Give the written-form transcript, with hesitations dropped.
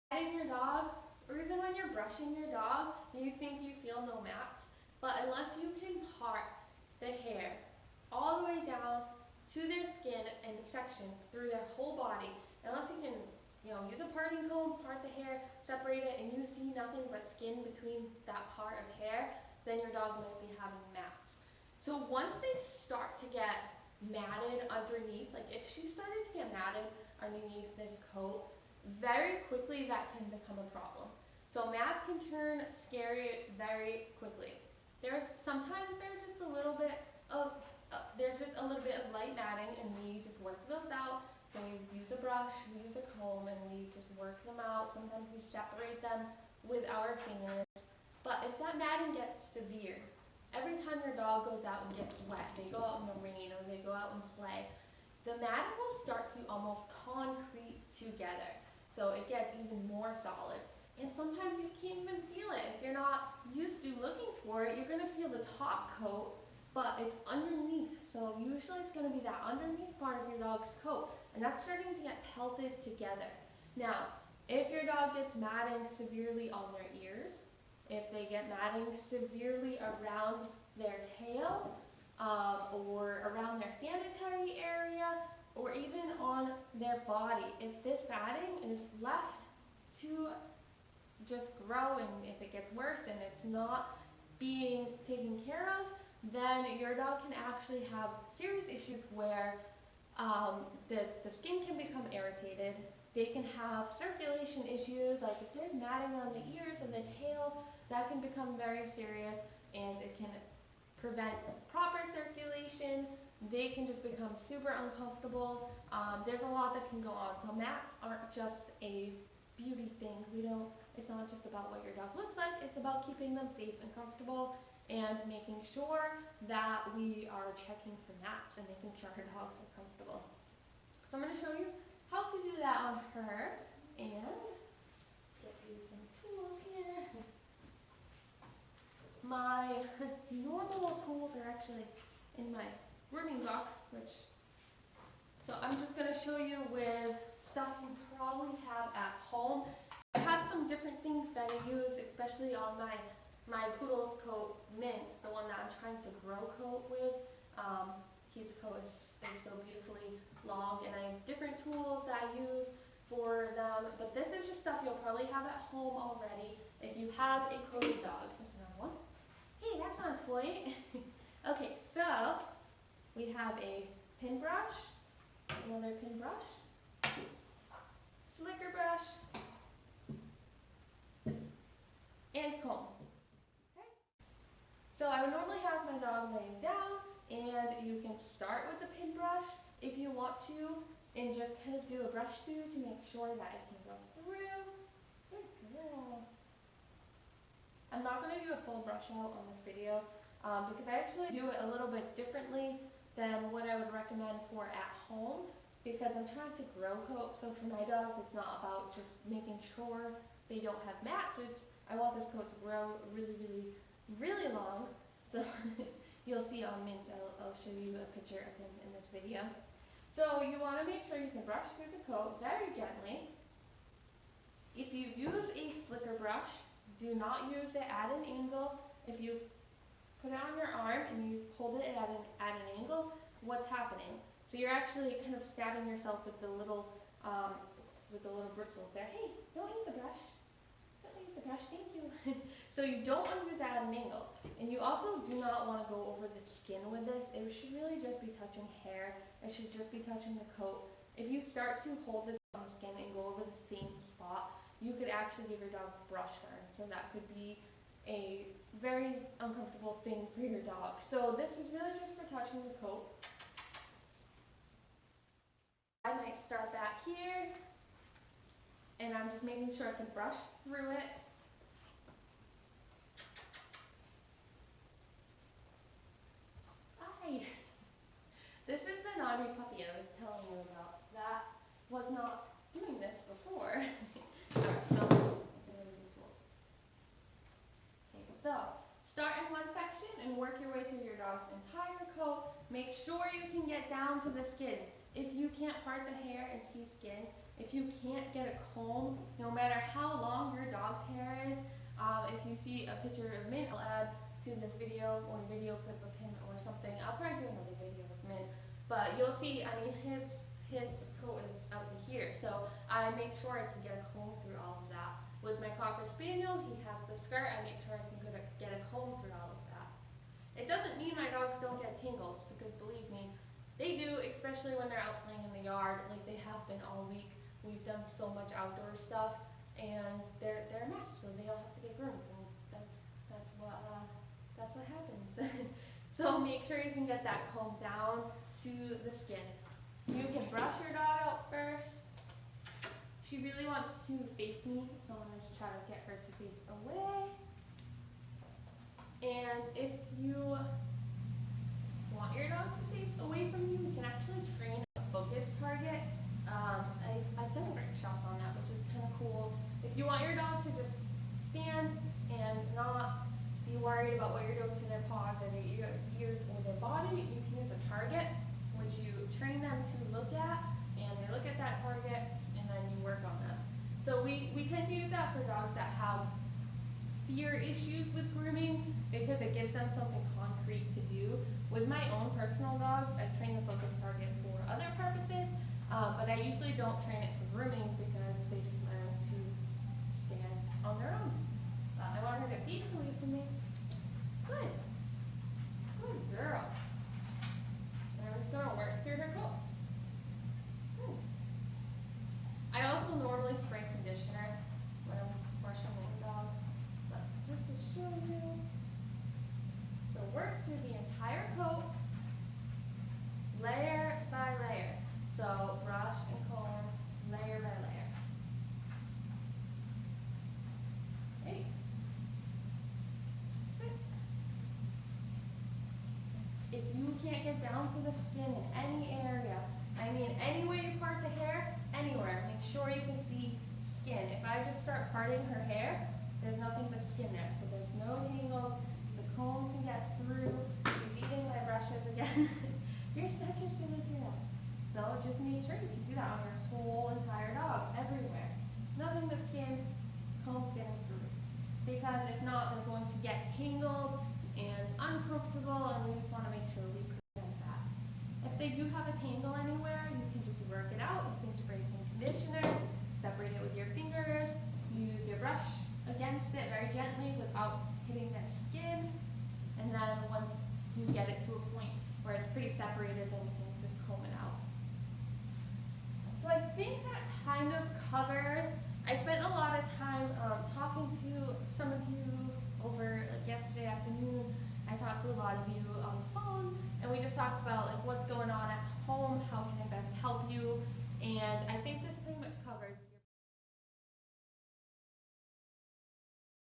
petting your dog, or even when you're brushing your dog, you think you feel no mats, but unless you can part the hair all the way down to their skin and sections through their whole body, unless you can, use a parting comb, part the hair, separate it, and you see nothing but skin between that part of hair, then your dog might be having mats. So once they start to get matted underneath, like if she started to get matted underneath this coat, very quickly that can become a problem. So mats can turn scary very quickly. Sometimes they're just a little bit of, there's just a little bit of light matting, and we just work those out. So we use a brush, we use a comb, and we just work them out. Sometimes we separate them with our fingers. But if that matting gets severe, every time your dog goes out and gets wet, they go out in the rain or they go out and play, the matting will start to almost concrete together. So it gets even more solid. And sometimes you can't even feel it. If you're not used to looking for it, you're going to feel the top coat, but it's underneath. So usually it's going to be that underneath part of your dog's coat, and that's starting to get pelted together. Now, if your dog gets matting severely on their ears, if they get matting severely around their tail, or around their sanitary area, or even on their body, if this matting is left to just grow, and if it gets worse and it's not being taken care of, then your dog can actually have serious issues where the skin can become irritated. They can have circulation issues, like if there's matting on the ears and the tail, that can become very serious, and it can prevent proper circulation. They can just become super uncomfortable. There's a lot that can go on. So mats aren't just a beauty thing. It's not just about what your dog looks like, it's about keeping them safe and comfortable and making sure that we are checking for mats and making sure our dogs are comfortable. So I'm going to show you how to do that on her, and get you some tools here. My normal tools are actually in my grooming box, so I'm just going to show you with stuff you probably have at home. I have some different things that I use, especially on my poodle's coat, Mint, the one that I'm trying to grow coat with. His coat is so beautifully long, and I have different tools that I use for them, but this is just stuff you'll probably have at home already if you have a coated dog. Here's another one. Hey, that's not a toy. Okay, so we have a pin brush, another pin brush, slicker brush, and comb. Okay. So I would normally have my dog laying down, and you can start with the pin brush if you want to, and just kind of do a brush through to make sure that it can go through. Good girl. I'm not going to do a full brush out on this video because I actually do it a little bit differently than what I would recommend for at home, because I'm trying to grow coat. So for my dogs, it's not about just making sure they don't have mats. I want this coat to grow really, really, really long. So you'll see on Mint, I'll show you a picture of him in this video. So you want to make sure you can brush through the coat very gently. If you use a slicker brush, do not use it at an angle. If you put it on your arm and you hold it at an angle, what's happening? So you're actually kind of stabbing yourself with the little bristles there. Hey, don't eat the brush. Don't eat the brush, thank you. So you don't want to use that at an angle. And you also do not want to go over the skin with this. It should really just be touching hair. It should just be touching the coat. If you start to hold this on the skin and go over the same spot, you could actually give your dog brush burn. So that could be a very uncomfortable thing for your dog. So this is really just for touching the coat. I might start back here, and I'm just making sure I can brush through it. Hi. This is the naughty puppy I was telling you about. That was not doing this before. Alright, so these tools. Okay, so start in one section and work your way through your dog's entire coat. Make sure you can get down to the skin. if you can't part the hair and see skin, if you can't get a comb, no matter how long your dog's hair is, if you see a picture of Mint, I'll add to this video or a video clip of him or something. I'll probably do another video of Mint, but you'll see, I mean, his coat is out to here, so I make sure I can get a comb through all of that. With my Cocker Spaniel, he has the skirt, I make sure I can get a comb through all of that. It doesn't mean my dogs don't get tingles, because believe me, they do, especially when they're out playing in the yard, like they have been all week. We've done so much outdoor stuff, and they're a mess, so they all have to get groomed, and that's what happens. So make sure you can get that comb down to the skin. You can brush your dog out first. She really wants to face me, so I'm going to try to get her to face away. And if you want your dog to face away from you, you can actually train a focus target. I've done workshops on that, which is kind of cool. If you want your dog to just stand and not be worried about what you're doing to their paws or their ears or their body, you can use a target, which you train them to look at, and they look at that target, and then you work on them. So we tend to use that for dogs that have fear issues with grooming, because it gives them something concrete to do. With my own personal dogs, I train the focus target for other purposes, but I usually don't train it for grooming because they just learn to stand on their own. I want her to face away from me. Good. Good girl. And I'm just going to work through her coat. Good. I also normally spray conditioner when I'm brushing my dogs, but just to show you. So work through the entire coat, layer by layer. So brush and comb, layer by layer. Hey. Sit. If you can't get down to the skin in any area, I mean any way you part the hair, anywhere, make sure you can see skin. If I just start parting her hair, there's nothing but skin there, so there's no tangles. The comb can get through. She's eating my brushes again. You're such a silly girl. So just make sure you can do that on your whole entire dog, everywhere. Nothing but skin, comb's getting through. Because if not, they're going to get tangled and uncomfortable, and we just want to make sure we prevent that. If they do have a tangle anywhere, you can just work it out. You can spray some conditioner, separate it with your fingers, use your brush against it very gently without hitting their skin, and then once you get it to a point where it's pretty separated, then you can just comb it out. So I think that kind of covers. I spent a lot of time talking to some of you over yesterday afternoon. I talked to a lot of you on the phone, and we just talked about